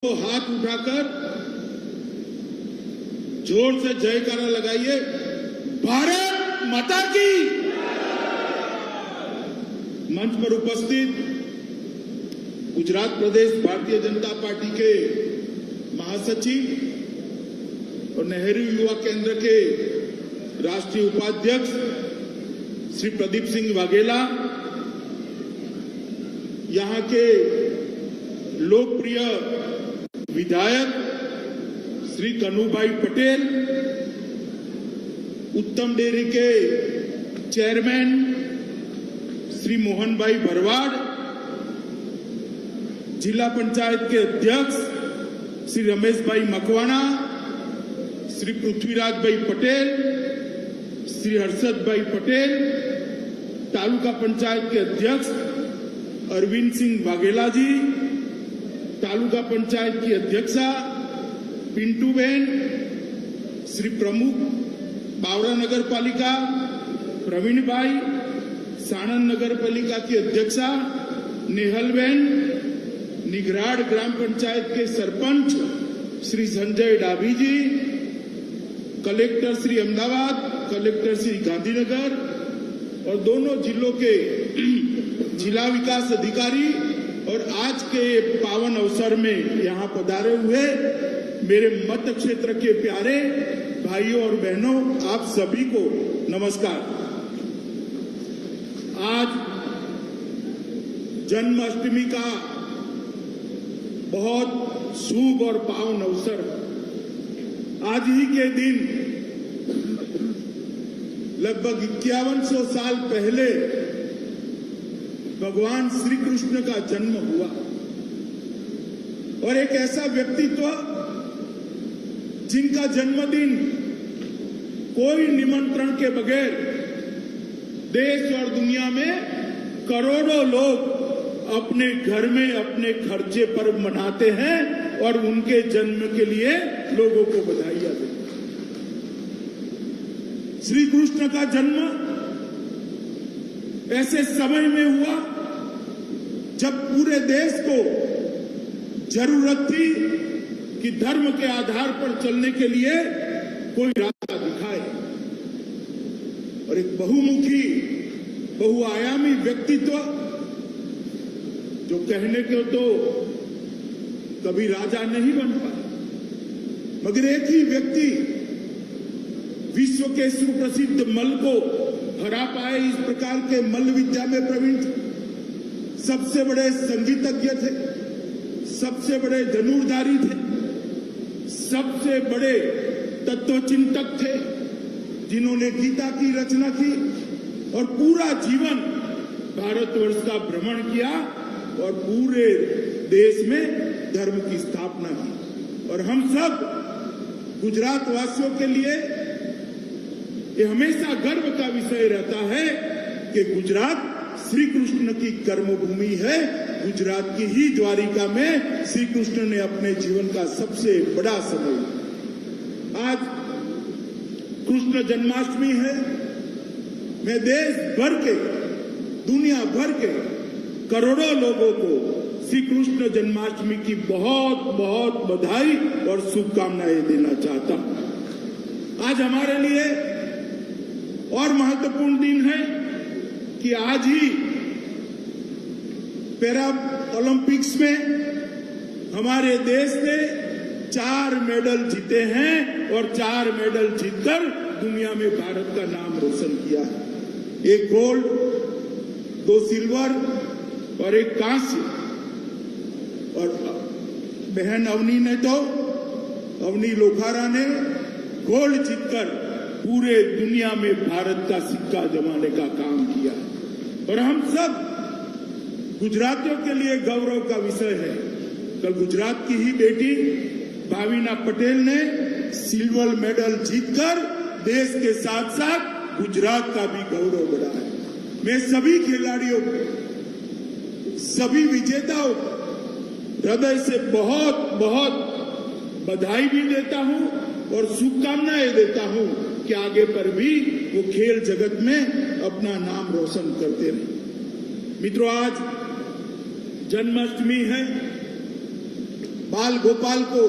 तो हाथ उठाकर जोर से जयकारा लगाइए, भारत माता की। मंच पर उपस्थित गुजरात प्रदेश भारतीय जनता पार्टी के महासचिव और नेहरू युवा केंद्र के राष्ट्रीय उपाध्यक्ष श्री प्रदीप सिंह वाघेला, यहां के लोकप्रिय विधायक श्री कन्हूभाई पटेल, उत्तम डेयरी के चेयरमैन श्री मोहन भाई भरवाड़, जिला पंचायत के अध्यक्ष श्री रमेश भाई मकवाना, श्री पृथ्वीराज भाई पटेल, श्री हर्षद भाई पटेल, तालुका पंचायत के अध्यक्ष अरविंद सिंह वाघेला जी, तालुका पंचायत की अध्यक्षा पिंटूबेन, श्री प्रमुख बावरा नगर पालिका प्रवीण भाई, साणंद नगर पालिका की अध्यक्षा नेहलबेन, निगराड़ ग्राम पंचायत के सरपंच श्री संजय डाभी जी, कलेक्टर श्री अहमदाबाद, कलेक्टर श्री गांधीनगर और दोनों जिलों के जिला विकास अधिकारी और आज के पावन अवसर में यहां पधारे हुए मेरे मत क्षेत्र के प्यारे भाइयों और बहनों, आप सभी को नमस्कार। आज जन्माष्टमी का बहुत शुभ और पावन अवसर। आज ही के दिन लगभग 5100 साल पहले भगवान श्री कृष्ण का जन्म हुआ और एक ऐसा व्यक्तित्व जिनका जन्मदिन कोई निमंत्रण के बगैर देश और दुनिया में करोड़ों लोग अपने घर में अपने खर्चे पर मनाते हैं और उनके जन्म के लिए लोगों को बधाइयां देते हैं। श्री कृष्ण का जन्म ऐसे समय में हुआ जब पूरे देश को जरूरत थी कि धर्म के आधार पर चलने के लिए कोई रास्ता दिखाए और एक बहुमुखी बहुआयामी व्यक्तित्व जो कहने को तो कभी राजा नहीं बन पाए, मगर एक ही व्यक्ति विश्व के सुप्रसिद्ध मल को हरा पाए। इस प्रकार के मल्ल विद्या में प्रवीण थे, सबसे बड़े संगीतज्ञ थे, सबसे बड़े धनुर्धारी थे, सबसे बड़े तत्वचिंतक थे, जिन्होंने गीता की रचना की और पूरा जीवन भारतवर्ष का भ्रमण किया और पूरे देश में धर्म की स्थापना की। और हम सब गुजरात वासियों के लिए ये हमेशा गर्व का विषय रहता है कि गुजरात श्री कृष्ण की कर्मभूमि है। गुजरात की ही द्वारिका में श्री कृष्ण ने अपने जीवन का सबसे बड़ा समय। आज कृष्ण जन्माष्टमी है। मैं देश भर के, दुनिया भर के करोड़ों लोगों को श्री कृष्ण जन्माष्टमी की बहुत बहुत बधाई और शुभकामनाएं देना चाहता हूं। आज हमारे लिए और महत्वपूर्ण दिन है कि आज ही पैरा ओलंपिक्स में हमारे देश ने 4 मेडल जीते हैं और 4 मेडल जीतकर दुनिया में भारत का नाम रोशन किया है। 1 गोल्ड, 2 सिल्वर और 1 कांस्य। और बहन अवनी लोखारा ने गोल्ड जीतकर पूरे दुनिया में भारत का सिक्का जमाने का काम किया और हम सब गुजरातियों के लिए गौरव का विषय है। कल गुजरात की ही बेटी भाविना पटेल ने सिल्वर मेडल जीतकर देश के साथ साथ गुजरात का भी गौरव बढ़ाया। मैं सभी खिलाड़ियों को, सभी विजेताओं को हृदय से बहुत बहुत बधाई भी देता हूं और शुभकामनाएं देता हूं कि आगे पर भी वो खेल जगत में अपना नाम रोशन करते रहे। मित्रों, आज जन्माष्टमी है बाल गोपाल को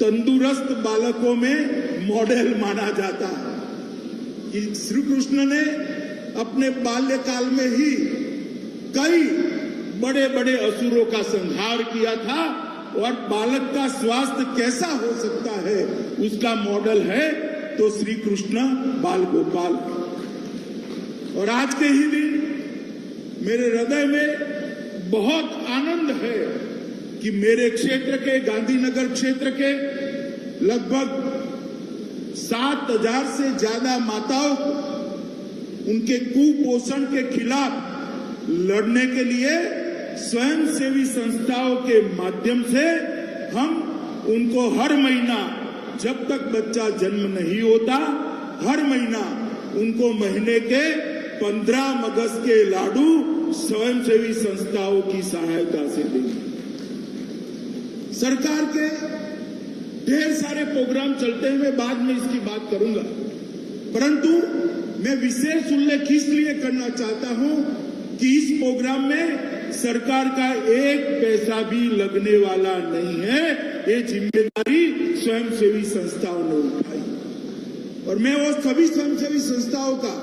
तंदुरुस्त बालकों में मॉडल माना जाता है कि श्री कृष्ण ने अपने बाल्यकाल में ही कई बड़े बड़े असुरों का संहार किया था और बालक का स्वास्थ्य कैसा हो सकता है उसका मॉडल है तो श्री कृष्ण बाल गोपाल। और आज के ही दिन मेरे हृदय में बहुत आनंद है कि मेरे क्षेत्र के गांधीनगर क्षेत्र के लगभग 7,000 से ज्यादा माताओं को उनके कुपोषण के खिलाफ लड़ने के लिए स्वयंसेवी संस्थाओं के माध्यम से हम उनको हर महीना जब तक बच्चा जन्म नहीं होता हर महीना उनको महीने के 15 मगज के लाडू स्वयंसेवी संस्थाओं की सहायता से देंगे। सरकार के ढेर सारे प्रोग्राम चलते हैं, मैं बाद में इसकी बात करूंगा, परंतु मैं विशेष उल्लेख इसलिए करना चाहता हूं कि इस प्रोग्राम में सरकार का एक पैसा भी लगने वाला नहीं है। ये जिम्मेदारी स्वयंसेवी संस्थाओं ने उठाई और मैं वो सभी स्वयंसेवी संस्थाओं का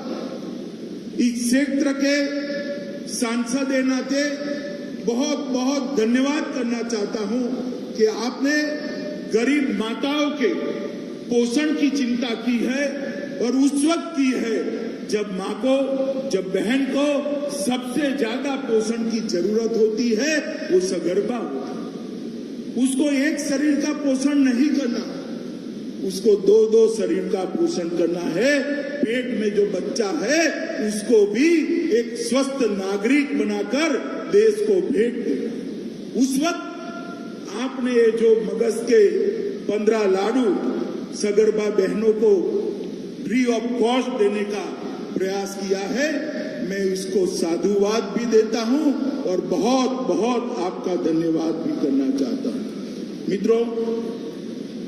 इस क्षेत्र के सांसद के नाते बहुत बहुत धन्यवाद करना चाहता हूं कि आपने गरीब माताओं के पोषण की चिंता की है और उस वक्त की है जब मां को, जब बहन को सबसे ज्यादा पोषण की जरूरत होती है, वो सगर्भा होती है। उसको एक शरीर का पोषण नहीं करना, उसको दो शरीर का पोषण करना है। पेट में जो बच्चा है उसको भी एक स्वस्थ नागरिक बनाकर देश को भेंट देना। उस वक्त आपने ये जो मगज के 15 लाडू सगर्भा बहनों को फ्री ऑफ कॉस्ट देने का प्रयास किया है, मैं इसको साधुवाद भी देता हूं और बहुत बहुत आपका धन्यवाद भी करना चाहता हूं। मित्रों,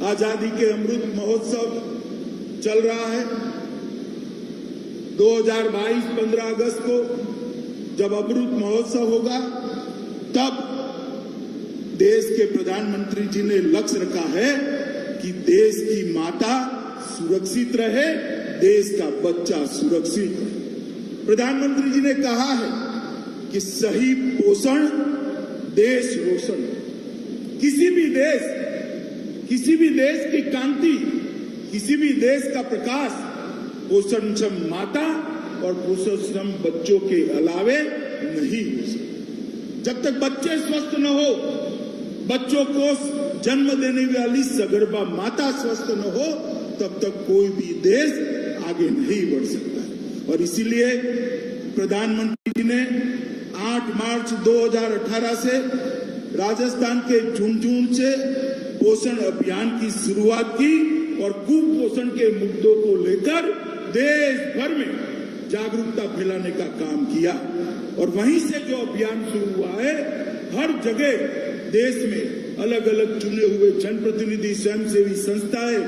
आजादी के अमृत महोत्सव चल रहा है। 2022 15 अगस्त को जब अमृत महोत्सव होगा तब देश के प्रधानमंत्री जी ने लक्ष्य रखा है कि देश की माता सुरक्षित रहे, देश का बच्चा सुरक्षित रहे। प्रधानमंत्री जी ने कहा है कि सही पोषण देश रोशन। किसी भी देश की कांति, किसी भी देश का प्रकाश पोषणक्षम माता और पोषणक्षम बच्चों के अलावे नहीं हो सकता। जब तक बच्चे स्वस्थ न हो, बच्चों को जन्म देने वाली सगर्भा माता स्वस्थ न हो, तब तक कोई भी देश आगे नहीं बढ़ सकता है। और इसीलिए प्रधानमंत्री जी ने 8 मार्च 2018 से राजस्थान के झुंझुनू से पोषण अभियान की शुरुआत की और कुपोषण के मुद्दों को लेकर देश भर में जागरूकता फैलाने का काम किया। और वहीं से जो अभियान शुरू हुआ है, हर जगह देश में अलग अलग चुने हुए जनप्रतिनिधि, स्वयंसेवी संस्थाएं,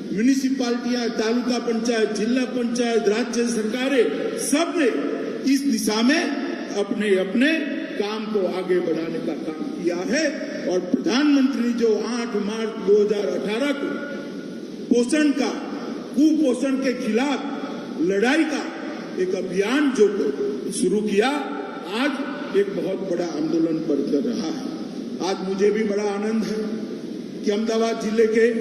म्यूनिसिपालिटियां, तालुका पंचायत, जिला पंचायत, राज्य सरकारें, सबने इस दिशा में अपने अपने काम को आगे बढ़ाने का काम किया है। और प्रधानमंत्री जो 8 मार्च 2018 को पोषण का, कुपोषण के खिलाफ लड़ाई का एक अभियान जो शुरू किया, आज एक बहुत बड़ा आंदोलन बढ़कर रहा है। आज मुझे भी बड़ा आनंद है कि अहमदाबाद जिले के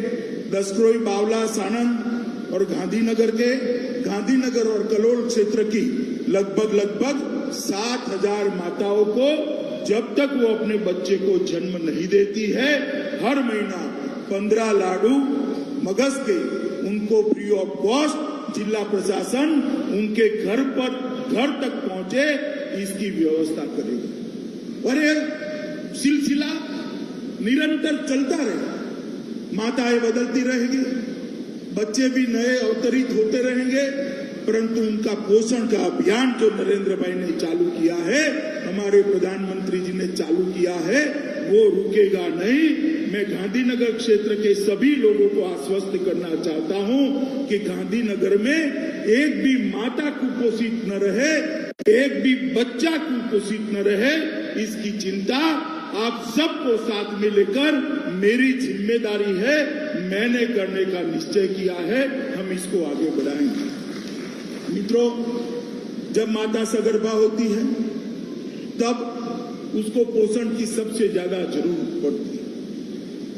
दसक्रोई, बावला, सानंद और गांधीनगर और कलोल क्षेत्र की लगभग 7,000 माताओं को जब तक वो अपने बच्चे को जन्म नहीं देती है, हर महीना 15 लाडू मगज के उनको फ्री ऑफ कॉस्ट जिला प्रशासन उनके घर तक पहुंचे, इसकी व्यवस्था करेगा। और ये सिलसिला निरंतर चलता रहेगा। माताएं बदलती रहेगी, बच्चे भी नए अवतरित होते रहेंगे, परंतु उनका पोषण का अभियान जो नरेंद्र भाई ने चालू किया है, हमारे प्रधानमंत्री जी ने चालू किया है, वो रुकेगा नहीं। मैं गांधीनगर क्षेत्र के सभी लोगों को आश्वस्त करना चाहता हूं कि गांधीनगर में एक भी माता कुपोषित न रहे, एक भी बच्चा कुपोषित न रहे, इसकी चिंता आप सबको साथ में लेकर मेरी जिम्मेदारी है, मैंने करने का निश्चय किया है, हम इसको आगे बढ़ाएंगे। मित्रों, जब माता सगर्भा होती है तब उसको पोषण की सबसे ज्यादा जरूरत पड़ती है।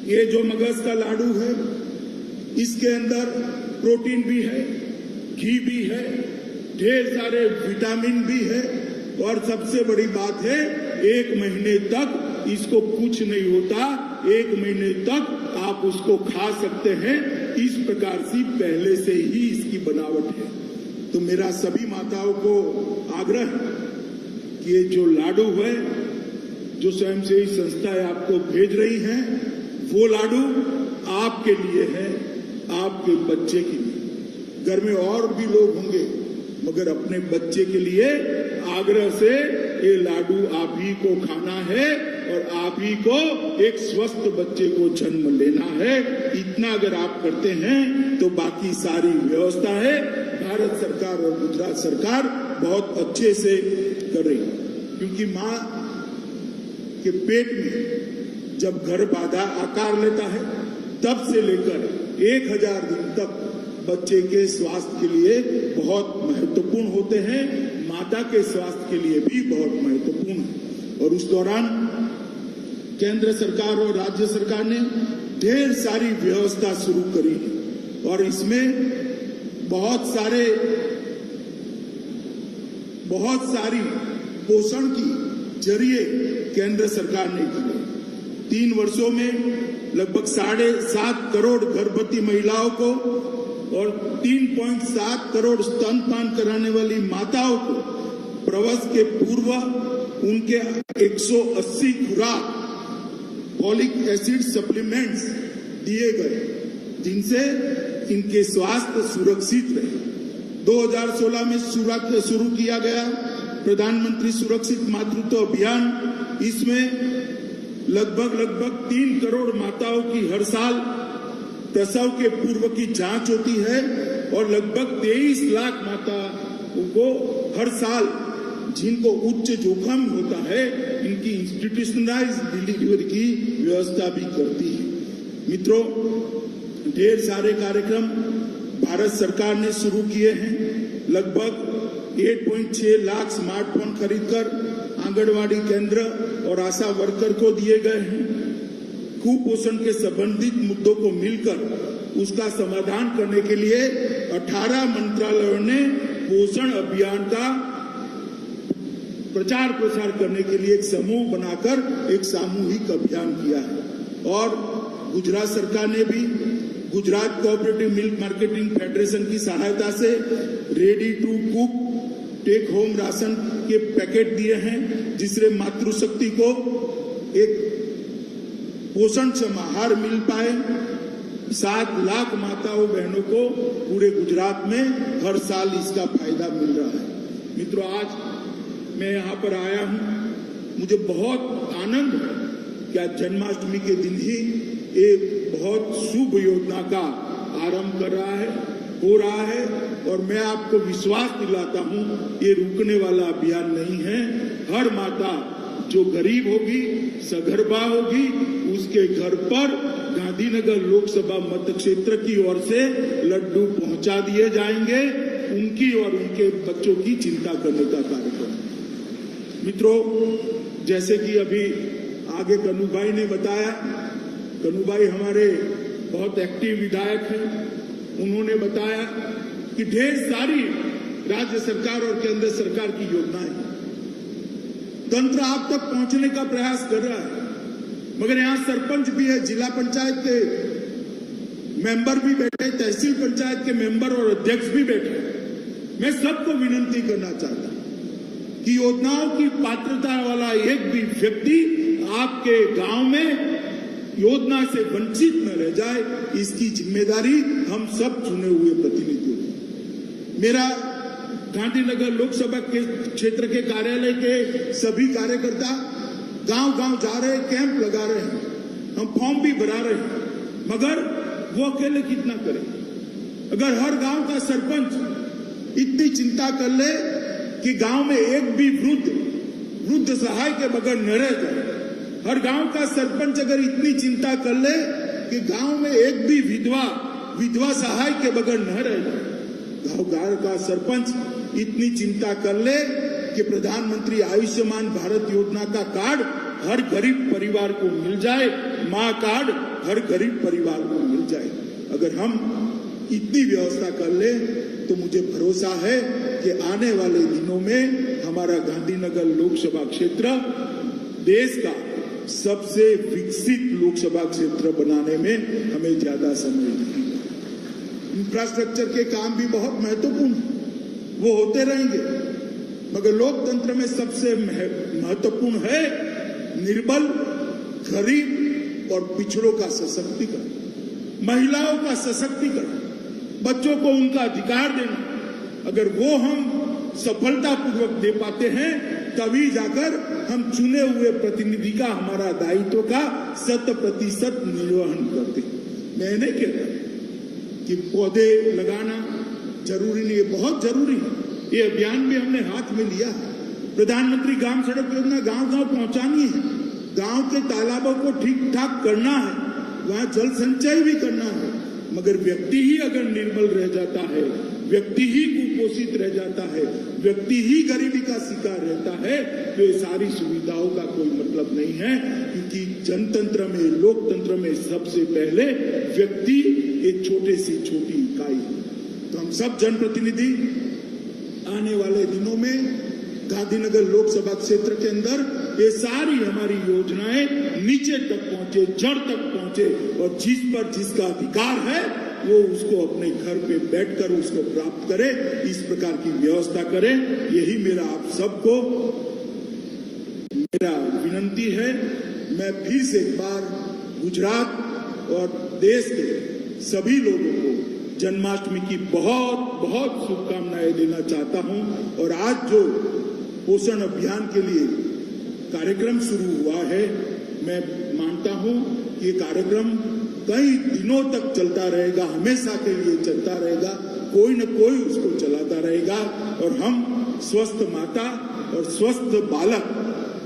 ये जो मगज का लाडू है इसके अंदर प्रोटीन भी है, घी भी है, ढेर सारे विटामिन भी है और सबसे बड़ी बात है 1 महीने तक इसको कुछ नहीं होता, 1 महीने तक आप उसको खा सकते हैं। इस प्रकार से पहले से ही इसकी बनावट है। तो मेरा सभी माताओं को आग्रह है कि ये जो लाडू है, जो स्वयंसेवी संस्थाएं आपको भेज रही हैं, वो लाडू आपके लिए है, आपके बच्चे के लिए। घर में और भी लोग होंगे मगर अपने बच्चे के लिए आग्रह से ये लाडू आप ही को खाना है और आप ही को एक स्वस्थ बच्चे को जन्म लेना है। इतना अगर आप करते हैं तो बाकी सारी व्यवस्था है भारत सरकार और गुजरात सरकार बहुत अच्छे से कर रही है। क्योंकि मां के पेट में जब गर्भ आकार लेता है तब से लेकर 1000 दिन तक बच्चे के स्वास्थ्य के लिए बहुत महत्वपूर्ण होते हैं, माता के स्वास्थ्य के लिए भी बहुत महत्वपूर्ण है। और उस दौरान केंद्र सरकार और राज्य सरकार ने ढेर सारी व्यवस्था शुरू करी है और इसमें बहुत सारी पोषण की जरिए केंद्र सरकार ने की। 3 वर्षों में लगभग 7.5 करोड़ गर्भवती महिलाओं को और 3.7 करोड़ स्तनपान कराने वाली माताओं को प्रसव के पूर्व उनके 180 खुराक फॉलिक एसिड सप्लीमेंट्स दिए गए, जिनसे इनके स्वास्थ्य सुरक्षित रहे। 2016 में शुरू किया गया प्रधानमंत्री सुरक्षित मातृत्व अभियान। इसमें लगभग 3 करोड़ माताओं की हर साल प्रसव के पूर्व की जांच होती है और लगभग 23 लाख माताओं को हर साल जिनको उच्च जोखिम होता है इनकी इंस्टीट्यूशनलाइज्ड डिलीवरी की व्यवस्था भी करती है। मित्रों, ढेर सारे कार्यक्रम भारत सरकार ने शुरू किए हैं। लगभग 8.6 लाख स्मार्टफोन खरीदकर आंगनवाड़ी केंद्र और आशा वर्कर को दिए गए हैं। कुपोषण के संबंधित मुद्दों को मिलकर उसका समाधान करने के लिए 18 मंत्रालयों ने पोषण अभियान का प्रचार प्रसार करने के लिए एक समूह बनाकर एक सामूहिक अभियान किया है। और गुजरात सरकार ने भी Gujarat cooperative milk marketing federation की सहायता से ready to cook take home ration के पैकेट दिए हैं, जिससे मातृशक्ति को एक पोषण क्षम आहार मिल पाए। 7 लाख माताओं बहनों को पूरे गुजरात में हर साल इसका फायदा मिल रहा है। मित्रों, आज मैं यहाँ पर आया हूँ, मुझे बहुत आनंद है कि आज जन्माष्टमी के दिन ही एक बहुत शुभ योजना का आरंभ हो रहा है और मैं आपको विश्वास दिलाता हूँ ये रुकने वाला अभियान नहीं है। हर माता जो गरीब होगी, सगर्भा होगी, उसके घर पर गांधीनगर लोकसभा मत क्षेत्र की ओर से लड्डू पहुंचा दिए जाएंगे। उनकी और उनके बच्चों की चिंता करने का कार्यक्रम। मित्रों, जैसे कि अभी आगे कन्नू भाई ने बताया, कन्नू भाई हमारे बहुत एक्टिव विधायक हैं। उन्होंने बताया कि ढेर सारी राज्य सरकार और केंद्र सरकार की योजनाएं तंत्र आप तक पहुंचने का प्रयास कर रहा है, मगर यहां सरपंच भी है, जिला पंचायत के मेंबर भी बैठे, तहसील पंचायत के मेंबर और अध्यक्ष भी बैठे। मैं सबको विनती करना चाहता हूं कि योजनाओं की पात्रता वाला एक भी व्यक्ति आपके गांव में योजना से वंचित न रह जाए, इसकी जिम्मेदारी हम सब चुने हुए प्रतिनिधियों की। मेरा गांधीनगर लोकसभा के क्षेत्र के कार्यालय के सभी कार्यकर्ता गांव-गांव जा रहे, कैंप लगा रहे हैं, हम फॉर्म भी भरा रहे हैं, मगर वो अकेले कितना करें? अगर हर गांव का सरपंच इतनी चिंता कर ले कि गांव में एक भी वृद्ध सहाय के बगैर न रह जाए, हर गांव का सरपंच अगर इतनी चिंता कर ले कि गांव में एक भी विधवा सहाय के बगैर न रह जाए, गांव का सरपंच इतनी चिंता कर ले कि प्रधानमंत्री आयुष्मान भारत योजना का कार्ड हर गरीब परिवार को मिल जाए, माँ कार्ड हर गरीब परिवार को मिल जाए। अगर हम इतनी व्यवस्था कर ले तो मुझे भरोसा है कि आने वाले दिनों में हमारा गांधीनगर लोकसभा क्षेत्र देश का सबसे विकसित लोकसभा क्षेत्र बनाने में हमें ज्यादा समय लगेगा। इंफ्रास्ट्रक्चर के काम भी बहुत महत्वपूर्ण है, वो होते रहेंगे, मगर लोकतंत्र में सबसे महत्वपूर्ण है निर्बल, गरीब और पिछड़ों का सशक्तिकरण, महिलाओं का सशक्तिकरण, बच्चों को उनका अधिकार देना। अगर वो हम सफलतापूर्वक दे पाते हैं तभी जाकर हम चुने हुए प्रतिनिधि का, हमारा दायित्व का 100% निर्वहन करते हैं। मैं नहीं कहता कि पौधे लगाना जरूरी नहीं है, बहुत जरूरी है। ये अभियान भी हमने हाथ में लिया है। प्रधानमंत्री ग्राम सड़क योजना गांव-गांव पहुंचानी है, गांव के तालाबों को ठीक ठाक करना है, वहां जल संचय भी करना है। मगर व्यक्ति ही अगर निर्मल रह जाता है, व्यक्ति ही कुपोषित रह जाता है, व्यक्ति ही गरीबी का शिकार रहता है, तो ये सारी सुविधाओं का कोई मतलब नहीं है। क्योंकि जनतंत्र में, लोकतंत्र में सबसे पहले व्यक्ति एक छोटे से छोटी इकाई है। तो हम सब जनप्रतिनिधि आने वाले दिनों में गांधीनगर लोकसभा क्षेत्र के अंदर ये सारी हमारी योजनाएं नीचे तक पहुंचे, जड़ तक पहुंचे, और जिस पर जिसका अधिकार है वो उसको अपने घर पे बैठकर उसको प्राप्त करे, इस प्रकार की व्यवस्था करें। यही मेरा आप सबको मेरा विनंती है। मैं फिर से एक बार गुजरात और देश के सभी लोगों को जन्माष्टमी की बहुत बहुत शुभकामनाएं देना चाहता हूं। और आज जो पोषण अभियान के लिए कार्यक्रम शुरू हुआ है, मैं मानता हूं कि ये कार्यक्रम कई दिनों तक चलता रहेगा, हमेशा के लिए चलता रहेगा, कोई न कोई उसको चलाता रहेगा। और हम स्वस्थ माता और स्वस्थ बालक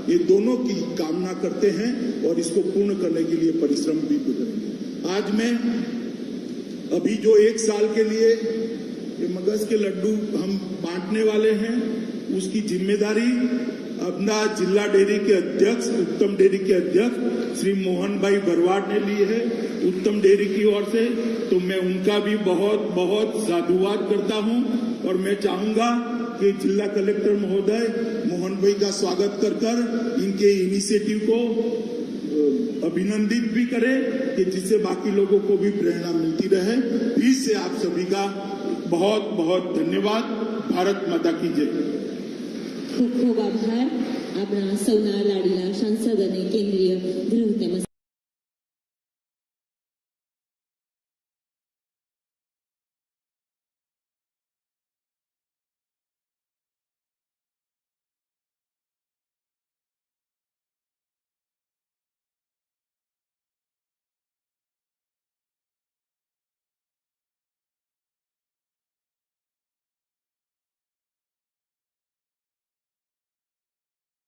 ये दोनों की कामना करते हैं और इसको पूर्ण करने के लिए परिश्रम भी करेंगे। आज मैं अभी जो 1 साल के लिए ये मगज के लड्डू हम बांटने वाले हैं, उसकी जिम्मेदारी अपना जिला डेयरी के अध्यक्ष, उत्तम डेयरी के अध्यक्ष श्री मोहन भाई बरवाड़ ने ली है उत्तम डेयरी की ओर से। तो मैं उनका भी बहुत बहुत साधुवाद करता हूं और मैं चाहूंगा कि जिला कलेक्टर महोदय मोहन भाई का स्वागत कर इनके इनिशिएटिव को अभिनंदित भी करें कि जिससे बाकी लोगों को भी प्रेरणा मिलती रहे। फिर से आप सभी का बहुत बहुत धन्यवाद। भारत माता की जय। खूब खूब आभार. આપણા સૌના લાડીલા સાંસદ અને કેન્દ્રીય ગૃહ તેમજ